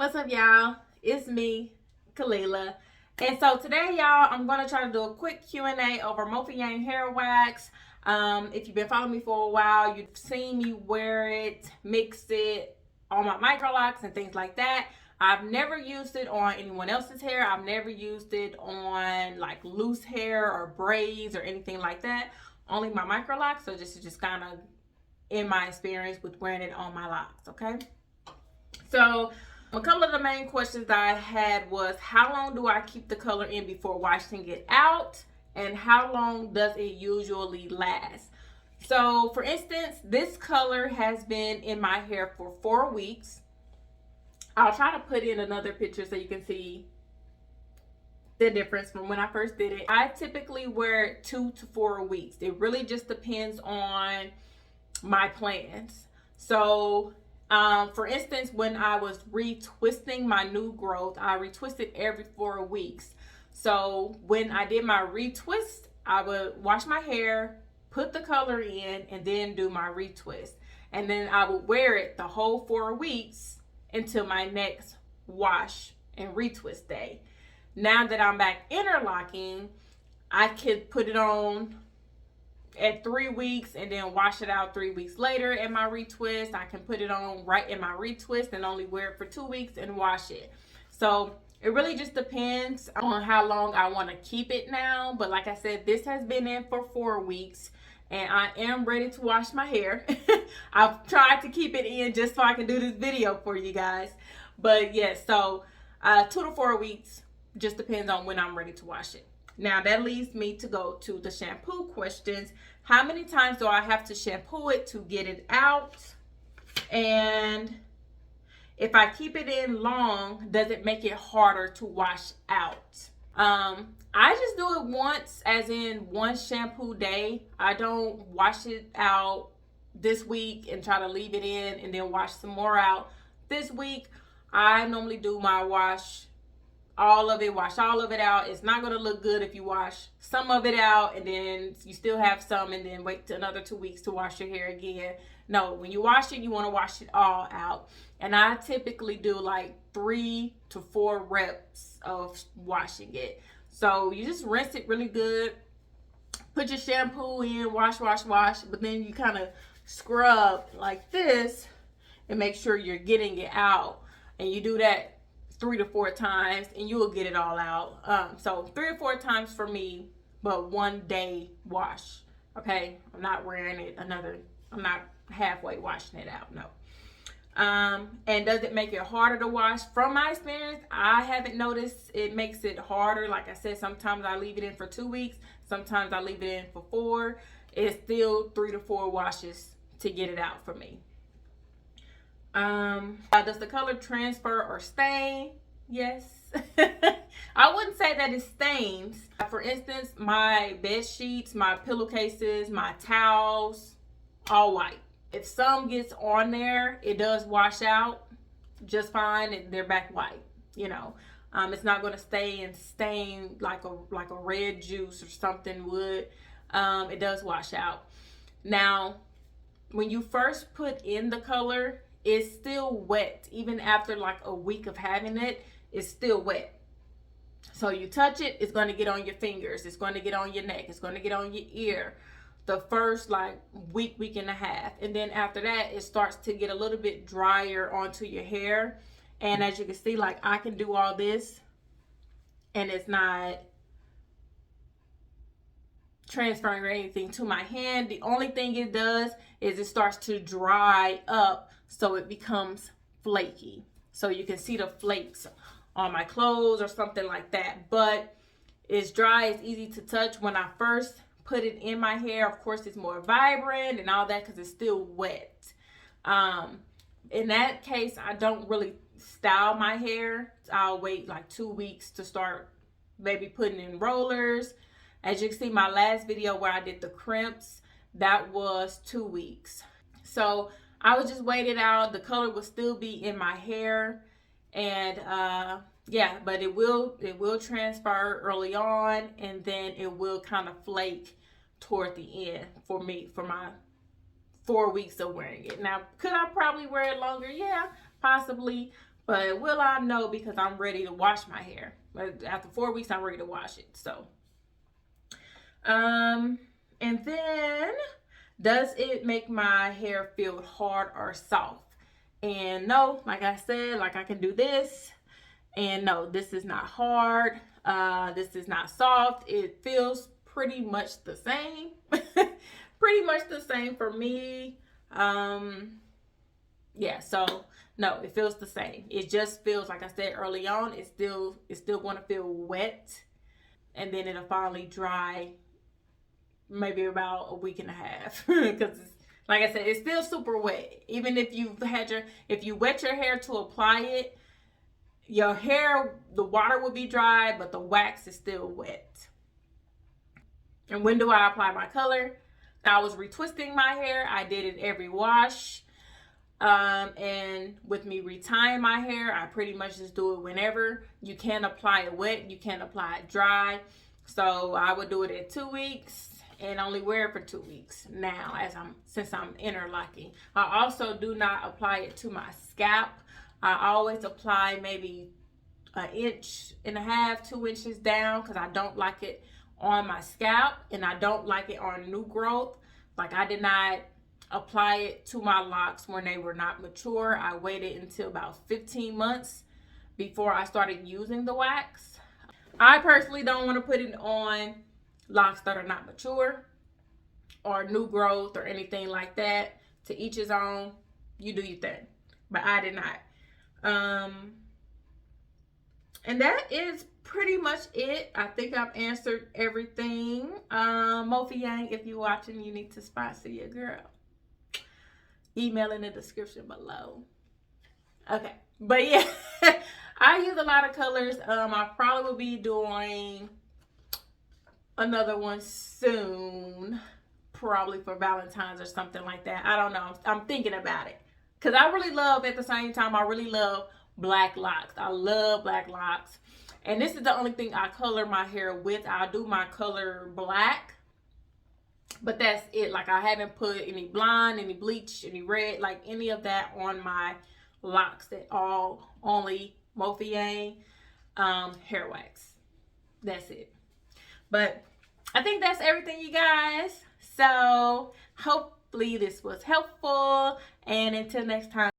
What's up, y'all? It's me, Kalila. And so today, y'all, I'm going to try to do a quick Q&A over Mofajang hair wax. If you've been following me for a while, you've seen me wear it, mix it on my Microlocs and things like that. I've never used it on anyone else's hair. I've never used it on like loose hair or braids or anything like that. Only my Microlocs. So this is just kind of in my experience with wearing it on my locks, okay? So a couple of the main questions that I had was, how long do I keep the color in before washing it out? And how long does it usually last? So for instance, this color has been in my hair for 4 weeks. I'll try to put in another picture so you can see the difference from when I first did it. I typically wear it 2 to 4 weeks. It really just depends on my plans. So for instance, when I was retwisting my new growth, I retwisted every 4 weeks. So when I did my retwist, I would wash my hair, put the color in, and then do my retwist. And then I would wear it the whole 4 weeks until my next wash and retwist day. Now that I'm back interlocking, I could put it on at 3 weeks and then wash it out 3 weeks later in my retwist. I can put it on right in my retwist and only wear it for 2 weeks and wash it. So it really just depends on how long I want to keep it now. But like I said, this has been in for 4 weeks and I am ready to wash my hair. I've tried to keep it in just so I can do this video for you guys. But yes, so 2 to 4 weeks, just depends on when I'm ready to wash it. Now that leads me to go to the shampoo questions. How many times do I have to shampoo it to get it out? And if I keep it in long, does it make it harder to wash out? I just do it once, as in one shampoo day. I don't wash it out this week and try to leave it in and then wash some more out this week. I normally do my wash all of it, wash all of it out. It's not going to look good if you wash some of it out and then you still have some and then wait another 2 weeks to wash your hair again. No, when you wash it, you want to wash it all out. And I typically do like 3 to 4 reps of washing it. So you just rinse it really good, put your shampoo in, wash, but then you kind of scrub like this and make sure you're getting it out. And you do that 3 to 4 times and you will get it all out. So 3 or 4 times for me, but 1 day wash. Okay, I'm not wearing it I'm not halfway washing it out, no. And does it make it harder to wash? From my experience, I haven't noticed it makes it harder. Like I said, sometimes I leave it in for 2 weeks, sometimes I leave it in for 4. It's still 3 to 4 washes to get it out for me. Does the color transfer or stain? Yes. I wouldn't say that it stains. For instance, my bed sheets, my pillowcases, my towels, all white. If some gets on there, it does wash out just fine and they're back white, you know. It's not going to stay and stain like a red juice or something would. It does wash out. Now, when you first put in the color, it's still wet. Even after like a week of having it, it's still wet. So you touch it, it's going to get on your fingers, it's going to get on your neck, it's going to get on your ear the first like week and a half. And then after that, it starts to get a little bit drier onto your hair. And as you can see, like I can do all this and it's not transferring or anything to my hand. The only thing it does is it starts to dry up so it becomes flaky. So you can see the flakes on my clothes or something like that. But it's dry, it's easy to touch. When I first put it in my hair, of course it's more vibrant and all that because it's still wet. In that case, I don't really style my hair. I'll wait like 2 weeks to start maybe putting in rollers. As you can see, my last video where I did the crimps, that was 2 weeks. So I would just wait it out. The color will still be in my hair. And yeah, but it will transfer early on and then it will kind of flake toward the end for me, for my 4 weeks of wearing it. Now, could I probably wear it longer? Yeah, possibly. But will I? No, because I'm ready to wash my hair. After 4 weeks, I'm ready to wash it. So, and then, does it make my hair feel hard or soft? And no, like I said, like I can do this. And no, this is not hard. This is not soft. It feels pretty much the same. Pretty much the same for me. Yeah, so no, it feels the same. It just feels, like I said early on, it's still going to feel wet, and then it'll finally dry maybe about a week and a half because like I said, it's still super wet. Even if if you wet your hair to apply it, your hair, the water will be dry, but the wax is still wet. And when do I apply my color? I was retwisting my hair. I did it every wash. And with me retying my hair, I pretty much just do it whenever. You can't apply it wet, you can't apply it dry. So I would do it at 2 weeks and only wear it for 2 weeks now, since I'm interlocking. I also do not apply it to my scalp. I always apply maybe 1.5 inches, 2 inches down, because I don't like it on my scalp and I don't like it on new growth. Like, I did not apply it to my locks when they were not mature. I waited until about 15 months before I started using the wax. I personally don't want to put it on locks that are not mature or new growth or anything like that. To each his own. You do your thing. But I did not. And that is pretty much it. I think I've answered everything. Mofajang, if you're watching, you need to sponsor your girl. Email in the description below. Okay, but yeah, I use a lot of colors. I probably will be doing another one soon, probably for Valentine's or something like that. I don't know. I'm thinking about it, because I really love, at the same time, I really love black locks. I love black locks, and this is the only thing I color my hair with. I do my color black, but that's it. Like, I haven't put any blonde, any bleach, any red, like any of that on my locks at all. Only Mofajang hair wax. That's it. But I think that's everything, you guys. So hopefully this was helpful, and until next time.